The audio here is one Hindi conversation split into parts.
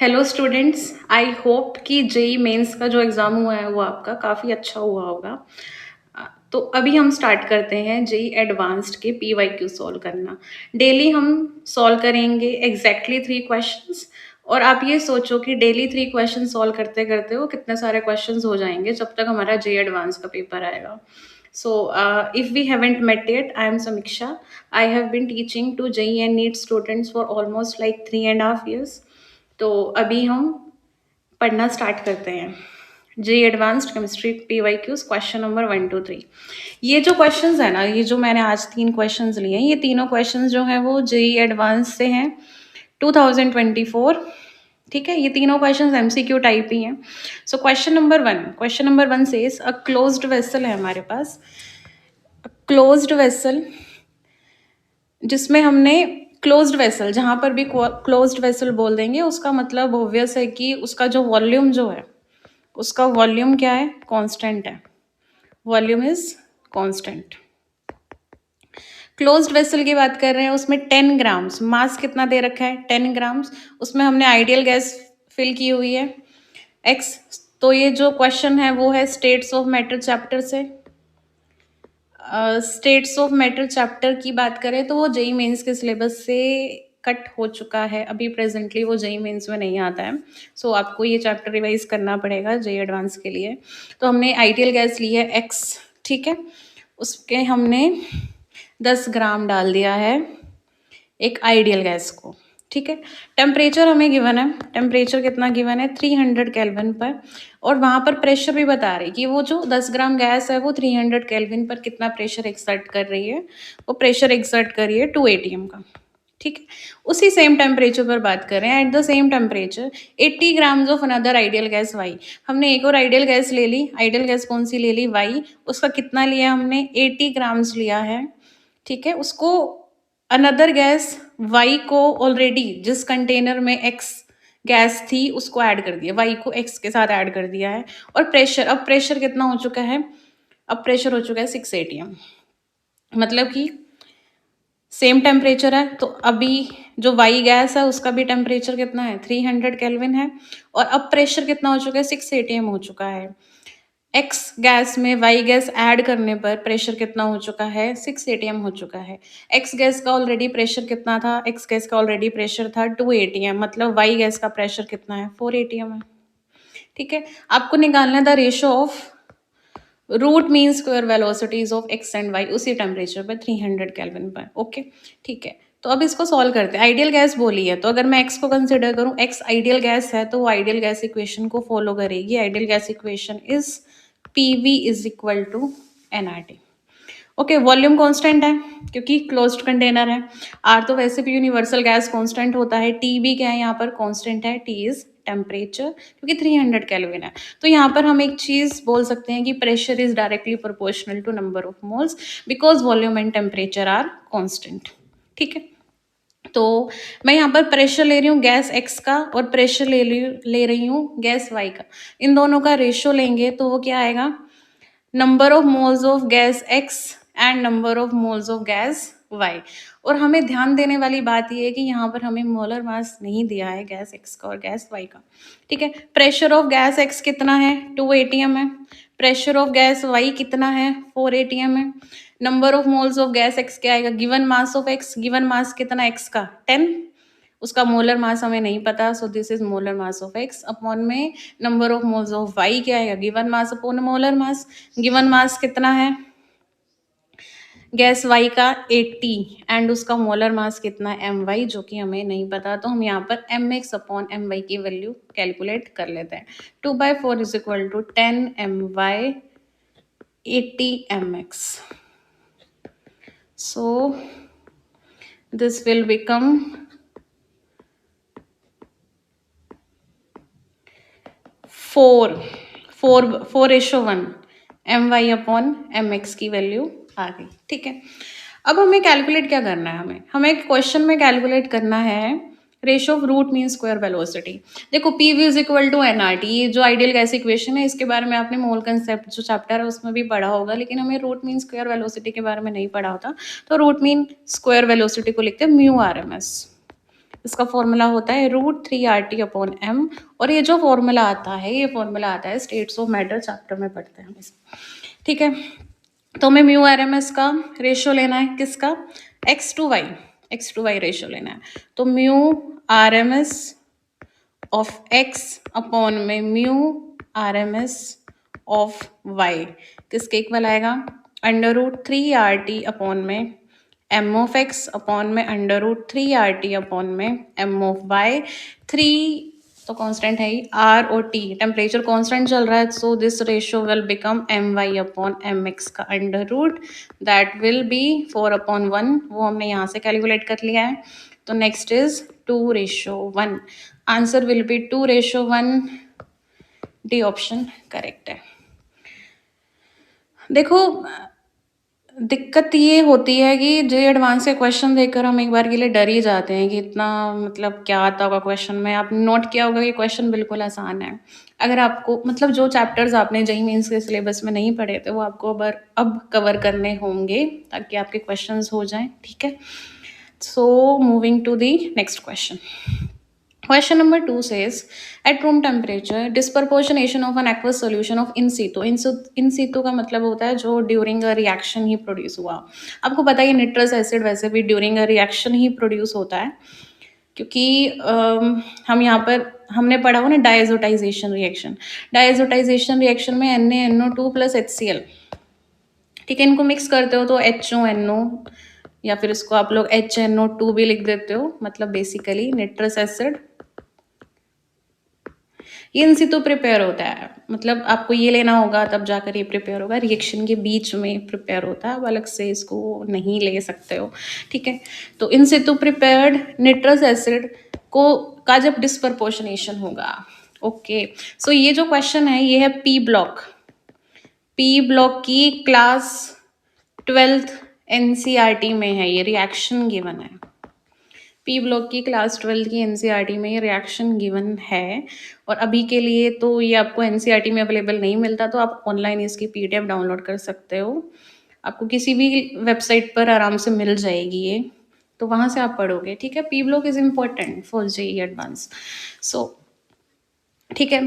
हेलो स्टूडेंट्स, आई होप कि जेई मेंस का जो एग्ज़ाम हुआ है वो आपका काफ़ी अच्छा हुआ होगा। तो अभी हम स्टार्ट करते हैं जेई एडवांस्ड के पीवाईक्यू सॉल्व करना। डेली हम सॉल्व करेंगे एग्जैक्टली 3 क्वेश्चंस। और आप ये सोचो कि डेली 3 क्वेश्चन सॉल्व करते करते वो कितने सारे क्वेश्चंस हो जाएंगे जब तक हमारा जेई एडवांस का पेपर आएगा। So, if we haven't met yet, I am Samiksha. I have been teaching to JEE and NEET students for almost like 3.5 years. तो अभी हम पढ़ना स्टार्ट करते हैं। JEE advanced chemistry PYQs question number 1 to 3। ये जो क्वेश्चंस है ना, ये जो मैंने आज 3 क्वेश्चंस लिए हैं, ये तीनों क्वेश्चंस जो हैं वो जेई एडवांस से हैं 2024। ठीक है, ये तीनों क्वेश्चंस एमसीक्यू टाइप ही हैं। सो क्वेश्चन नंबर 1 से अ क्लोज्ड वेसल है हमारे पास। क्लोज्ड वेसल जिसमें हमने क्लोज्ड वेसल, जहाँ पर भी क्लोज्ड वेसल बोल देंगे उसका मतलब ऑब्वियस है कि उसका जो वॉल्यूम जो है, उसका वॉल्यूम क्या है, कांस्टेंट है। Volume is constant. Closed vessel की बात कर रहे हैं, उसमें 10 ग्राम्स मास कितना दे रखा है, 10 ग्राम्स। उसमें हमने आइडियल गैस फिल की हुई है एक्स। तो ये जो क्वेश्चन है वो है स्टेट्स ऑफ मैटर चैप्टर से। स्टेट्स ऑफ मैटर चैप्टर की बात करें तो वो जेई मेंस के सिलेबस से कट हो चुका है। अभी प्रेजेंटली वो जेई मेंस में नहीं आता है। सो आपको ये चैप्टर रिवाइज करना पड़ेगा जेई एडवांस के लिए। तो हमने आइडियल गैस ली है एक्स, ठीक है। उसके हमने 10 ग्राम डाल दिया है एक आइडियल गैस को, ठीक है। टेम्परेचर हमें गिवन है, टेम्परेचर कितना गिवन है, 300 केल्विन पर। और वहाँ पर प्रेशर भी बता रही कि वो जो 10 ग्राम गैस है वो 300 केल्विन पर कितना प्रेशर एक्सर्ट कर रही है। वो प्रेशर एक्सर्ट कर रही है 2 atm का, ठीक है। उसी सेम टेम्परेचर पर बात कर रहे हैं, at the same temperature 80 grams of another ideal gas Y. हमने एक और आइडियल गैस ले ली। आइडियल गैस कौन सी ले ली, वाई। उसका कितना लिया हमने, 80 ग्राम्स लिया है, ठीक है। उसको अनदर गैस वाई को ऑलरेडी जिस कंटेनर में एक्स गैस थी उसको ऐड कर दिया, वाई को एक्स के साथ ऐड कर दिया है। और प्रेशर, अब प्रेशर कितना हो चुका है, अब प्रेशर हो चुका है 6 atm। मतलब कि सेम टेम्परेचर है। तो अभी जो वाई गैस है उसका भी टेम्परेचर कितना है, 300 केल्विन है। और अब प्रेशर कितना हो चुका है, 6 atm हो चुका है। एक्स गैस में वाई गैस ऐड करने पर प्रेशर कितना हो चुका है, 6 atm हो चुका है। एक्स गैस का ऑलरेडी प्रेशर कितना था, एक्स गैस का ऑलरेडी प्रेशर था 2 atm। मतलब वाई गैस का प्रेशर कितना है, 4 atm है, ठीक है। आपको निकालना है the ratio of root mean square velocities of X and Y उसी टेम्परेचर पर 300 केल्विन पर, ओके, ठीक है। तो अब इसको सॉल्व करते हैं। आइडियल गैस बोली है तो अगर मैं एक्स को कंसिडर करूं, एक्स आइडियल गैस है तो वो आइडियल गैस इक्वेशन को फॉलो करेगी। Ideal gas equation is PV is equal to NRT, okay. Volume constant है क्योंकि क्लोज्ड कंटेनर है। आर तो वैसे भी यूनिवर्सल गैस कांस्टेंट होता है। टी भी क्या है यहाँ पर, कांस्टेंट है। टी इज टेम्परेचर क्योंकि 300 केल्विन है। तो यहाँ पर हम एक चीज बोल सकते हैं कि pressure is directly proportional to number of moles because volume and temperature are constant, ठीक है। तो मैं यहाँ पर प्रेशर ले रही हूँ गैस एक्स का और प्रेशर ले रही हूँ गैस वाई का। इन दोनों का रेशियो लेंगे तो वो क्या आएगा, number of moles of gas X and number of moles of gas Y. और हमें ध्यान देने वाली बात यह है कि यहाँ पर हमें मोलर मास नहीं दिया है गैस एक्स का और गैस वाई का, ठीक है। प्रेशर ऑफ गैस एक्स कितना है, 2 atm है। प्रेशर ऑफ गैस वाई कितना है, 4 atm है। Number of moles of gas x क्या आएगा, given mass of x, given mass कितना एक्स का 10, उसका मोलर मास हमें नहीं पता। So this is molar mass of X upon में number of moles of Y क्या आएगा, given mass upon molar mass. Given mass कितना है गैस वाई का 80 एंड उसका मोलर मास कितना है एम वाई, जो कि हमें नहीं पता। तो हम यहाँ पर M X upon M Y की वैल्यू कैलकुलेट कर लेते हैं। 2/4 is equal to 10 M Y 80 M X. So this will become 4:1 M Y upon M X की वैल्यू आ गई, ठीक है। अब हमें कैलकुलेट क्या करना है, हमें क्वेश्चन में कैलकुलेट करना है ratio of root mean square velocity. देखो P V is equal to N R T, ये जो आइडियल गैस इक्वेशन है इसके बारे में आपने मोल कंसेप्ट जो चैप्टर है उसमें भी पढ़ा होगा, लेकिन हमें रूट मीन स्क्वायर वेलोसिटी के बारे में नहीं पढ़ा होता। तो रूट मीन स्क्वायर वेलोसिटी को लिखते हैं म्यू आर एम एस, इसका फॉर्मूला होता है √3RT/m, और ये जो फॉर्मूला आता है, ये फॉर्मूला आता है स्टेट्स ऑफ मैटर चैप्टर में पढ़ते हैं हम इसे, ठीक है। तो हमें म्यू RMS का रेशियो लेना है, किसका, x टू वाई रेशियो लेना है। तो mu RMS of x upon में म्यू RMS ऑफ y किसके इक्वल आएगा, √3RT अपॉन में m ऑफ x अपॉन में √3RT अपॉन में m ऑफ y। 3 तो कांस्टेंट है ही, r और t टेम्परेचर कांस्टेंट चल रहा है, so this ratio will become my upon mx का under root, that will be 4/1, वो हमने यहाँ से कैलकुलेट कर लिया है। तो next is 2:1, answer will B 2:1, D option correct है। देखो दिक्कत ये होती है कि जे एडवांस के क्वेश्चन देखकर हम एक बार के लिए डर ही जाते हैं कि इतना मतलब क्या आता होगा क्वेश्चन में। आपने नोट किया होगा कि क्वेश्चन बिल्कुल आसान है। अगर आपको मतलब जो चैप्टर्स आपने जेईई मेंस के सिलेबस में नहीं पढ़े थे वो आपको अब कवर करने होंगे ताकि आपके क्वेश्चंस हो जाएं, ठीक है। So moving to the next question. Question number 2 says, at room temperature, disproportionation of an aqueous solution of in situ. In situ का मतलब होता है जो during a reaction he produce हुआ। आपको पता है nitrous acid वैसे भी during a reaction he produce होता है, क्योंकि हम यहाँ पर हमने पढ़ा हो ना डायजोटाइजेशन रिएक्शन। डायजोटाइजेशन रिएक्शन में NaNO2 प्लस HCl, ठीक है, इनको मिक्स करते हो तो HONO, या फिर इसको आप लोग HNO2 भी लिख देते हो, मतलब बेसिकली निट्रस एसिड ये इन सितु प्रिपेयर होता है। मतलब आपको ये लेना होगा तब जाकर ये प्रिपेयर होगा, रिएक्शन के बीच में प्रिपेयर होता है, आप अलग से इसको नहीं ले सकते हो, ठीक है। तो इन सितु प्रिपेयर्ड निट्रस एसिड को का जब डिस्प्रपोर्शनेशन होगा, ओके। सो ये जो क्वेश्चन है ये है पी ब्लॉक की क्लास 12th NCERT में है, ये रिएक्शन गिवन है। पी ब्लॉक की क्लास 12 की NCERT में ये रिएक्शन गिवन है, और अभी के लिए तो ये आपको NCERT में अवेलेबल नहीं मिलता, तो आप ऑनलाइन इसकी PDF डाउनलोड कर सकते हो, आपको किसी भी वेबसाइट पर आराम से मिल जाएगी ये, तो वहाँ से आप पढ़ोगे, ठीक है। P block is important for JEE advance, so ठीक है।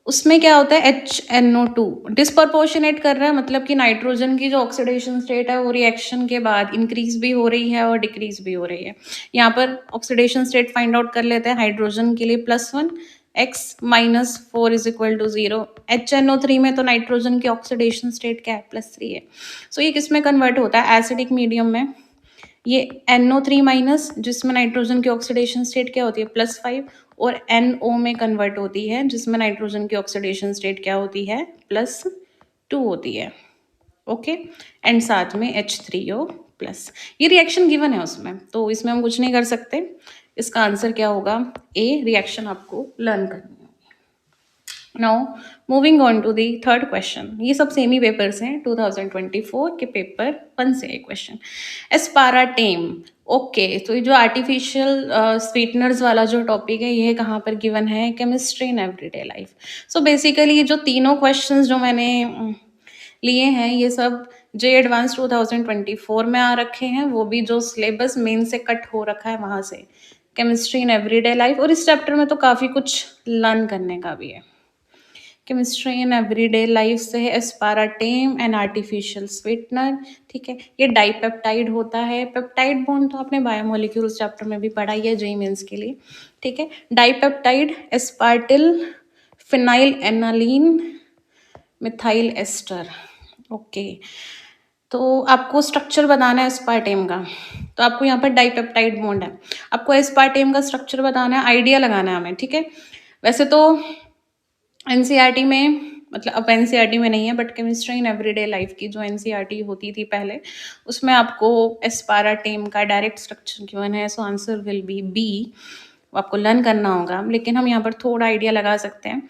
उसमें क्या होता है HNO2 डिस्प्रपोर्शनेट कर रहा है, मतलब कि नाइट्रोजन की जो ऑक्सीडेशन स्टेट है वो रिएक्शन के बाद इंक्रीज भी हो रही है और डिक्रीज भी हो रही है। यहाँ पर ऑक्सीडेशन स्टेट फाइंड आउट कर लेते हैं। हाइड्रोजन के लिए +1 x -4 = 0। HNO3 में तो नाइट्रोजन की ऑक्सीडेशन स्टेट क्या है, +3 है। सो ये किस में कन्वर्ट होता है, एसिडिक मीडियम में। ये NO3- जिसमें नाइट्रोजन की ऑक्सीडेशन स्टेट क्या होती है, +5, और NO में कन्वर्ट होती है जिसमें नाइट्रोजन की ऑक्सीडेशन स्टेट क्या होती है, +2 होती है, ओके। एंड साथ में H3O+। ये रिएक्शन गिवन है उसमें, तो इसमें हम कुछ नहीं कर सकते। इसका आंसर क्या होगा, ए रिएक्शन आपको लर्न करनी है। Now moving on to the third question. ये सब सेमी पेपर्स हैं, 2024 के पेपर 1 से क्वेश्चन। एस्पाराटेम, ओके। तो ये जो आर्टिफिशियल स्वीटनर्स वाला जो टॉपिक है ये कहाँ पर गिवन है, chemistry in everyday life. So basically ये जो तीनों क्वेश्चंस जो मैंने लिए हैं ये सब जे एडवांस 2024 में आ रखे हैं, वो भी जो सिलेबस मेन से कट हो रखा है वहाँ से, केमिस्ट्री इन एवरीडे लाइफ। और इस चैप्टर में तो काफ़ी कुछ लर्न करने का भी है। केमिस्ट्री इन एवरीडे लाइफ से है एस्पाराटेम एंड आर्टिफिशियल स्वीटनर, ठीक है। ये डाइपेप्टाइड होता है। पेप्टाइड बॉन्ड तो आपने बायोमोलिक्यूल्स चैप्टर में भी पढ़ा ही है जेईई मेंस के लिए, ठीक है। Dipeptide aspartyl phenyl alanine methyl ester, okay. तो आपको स्ट्रक्चर बताना है एस्पार्टेम का, तो आपको यहाँ पर डाइपेप्टाइड बॉन्ड है, आपको एस्पार्टेम का स्ट्रक्चर बताना है, आइडिया लगाना है हमें, ठीक है। वैसे तो NCERT में, मतलब अब NCERT में नहीं है, but chemistry in everyday life की जो NCERT होती थी पहले, उसमें आपको एस्पाराटेम का डायरेक्ट स्ट्रक्चर गिवन है, so answer will be B. आपको लर्न करना होगा, लेकिन हम यहाँ पर थोड़ा आइडिया लगा सकते हैं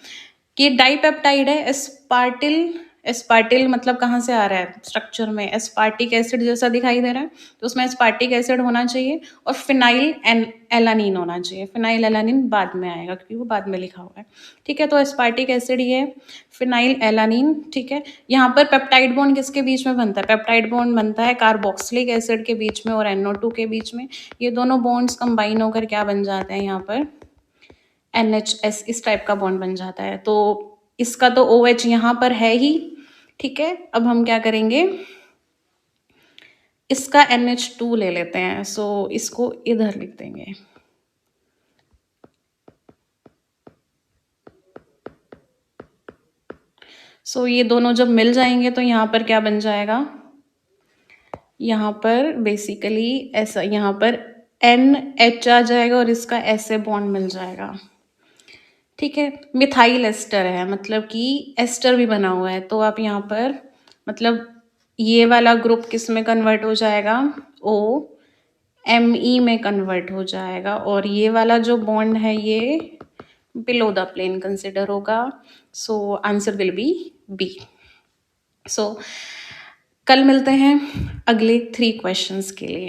कि डाइपेप्टाइड है, एस्पार्टिल एस्पार्टिल मतलब कहाँ से आ रहा है स्ट्रक्चर में, एस्पार्टिक एसिड जैसा दिखाई दे रहा है, तो उसमें एस्पार्टिक एसिड होना चाहिए और फिनाइल एलानिन होना चाहिए। फिनाइल एलानिन बाद में आएगा क्योंकि वो बाद में लिखा हुआ है, ठीक है। तो एस्पार्टिक एसिड ये है, फिनाइल एलानिन, ठीक है। यहाँ पर पेप्टाइड बॉन्ड किसके बीच में बनता है? पेप्टाइड बॉन्ड बनता है कार्बोक्सिलिक एसिड के बीच में और NO2 के बीच में। ये दोनों बॉन्ड्स कंबाइन होकर क्या बन जाते हैं यहाँ पर? NHS, इस टाइप का बॉन्ड बन जाता है। तो इसका तो OH यहाँ पर है ही, ठीक है। अब हम क्या करेंगे, इसका NH2 ले लेते हैं, सो इसको इधर लिख देंगे। सो ये दोनों जब मिल जाएंगे तो यहाँ पर क्या बन जाएगा, यहाँ पर बेसिकली ऐसा, यहाँ पर NH आ जाएगा और इसका ऐसे बॉन्ड मिल जाएगा, ठीक है। मिथाइल एस्टर है, मतलब कि एस्टर भी बना हुआ है, तो आप यहाँ पर मतलब ये वाला ग्रुप किस में कन्वर्ट हो जाएगा? OMe में कन्वर्ट हो जाएगा और ये वाला जो बॉन्ड है ये बिलो द प्लेन कंसिडर होगा। So answer will be B. So कल मिलते हैं अगले 3 क्वेश्चंस के लिए।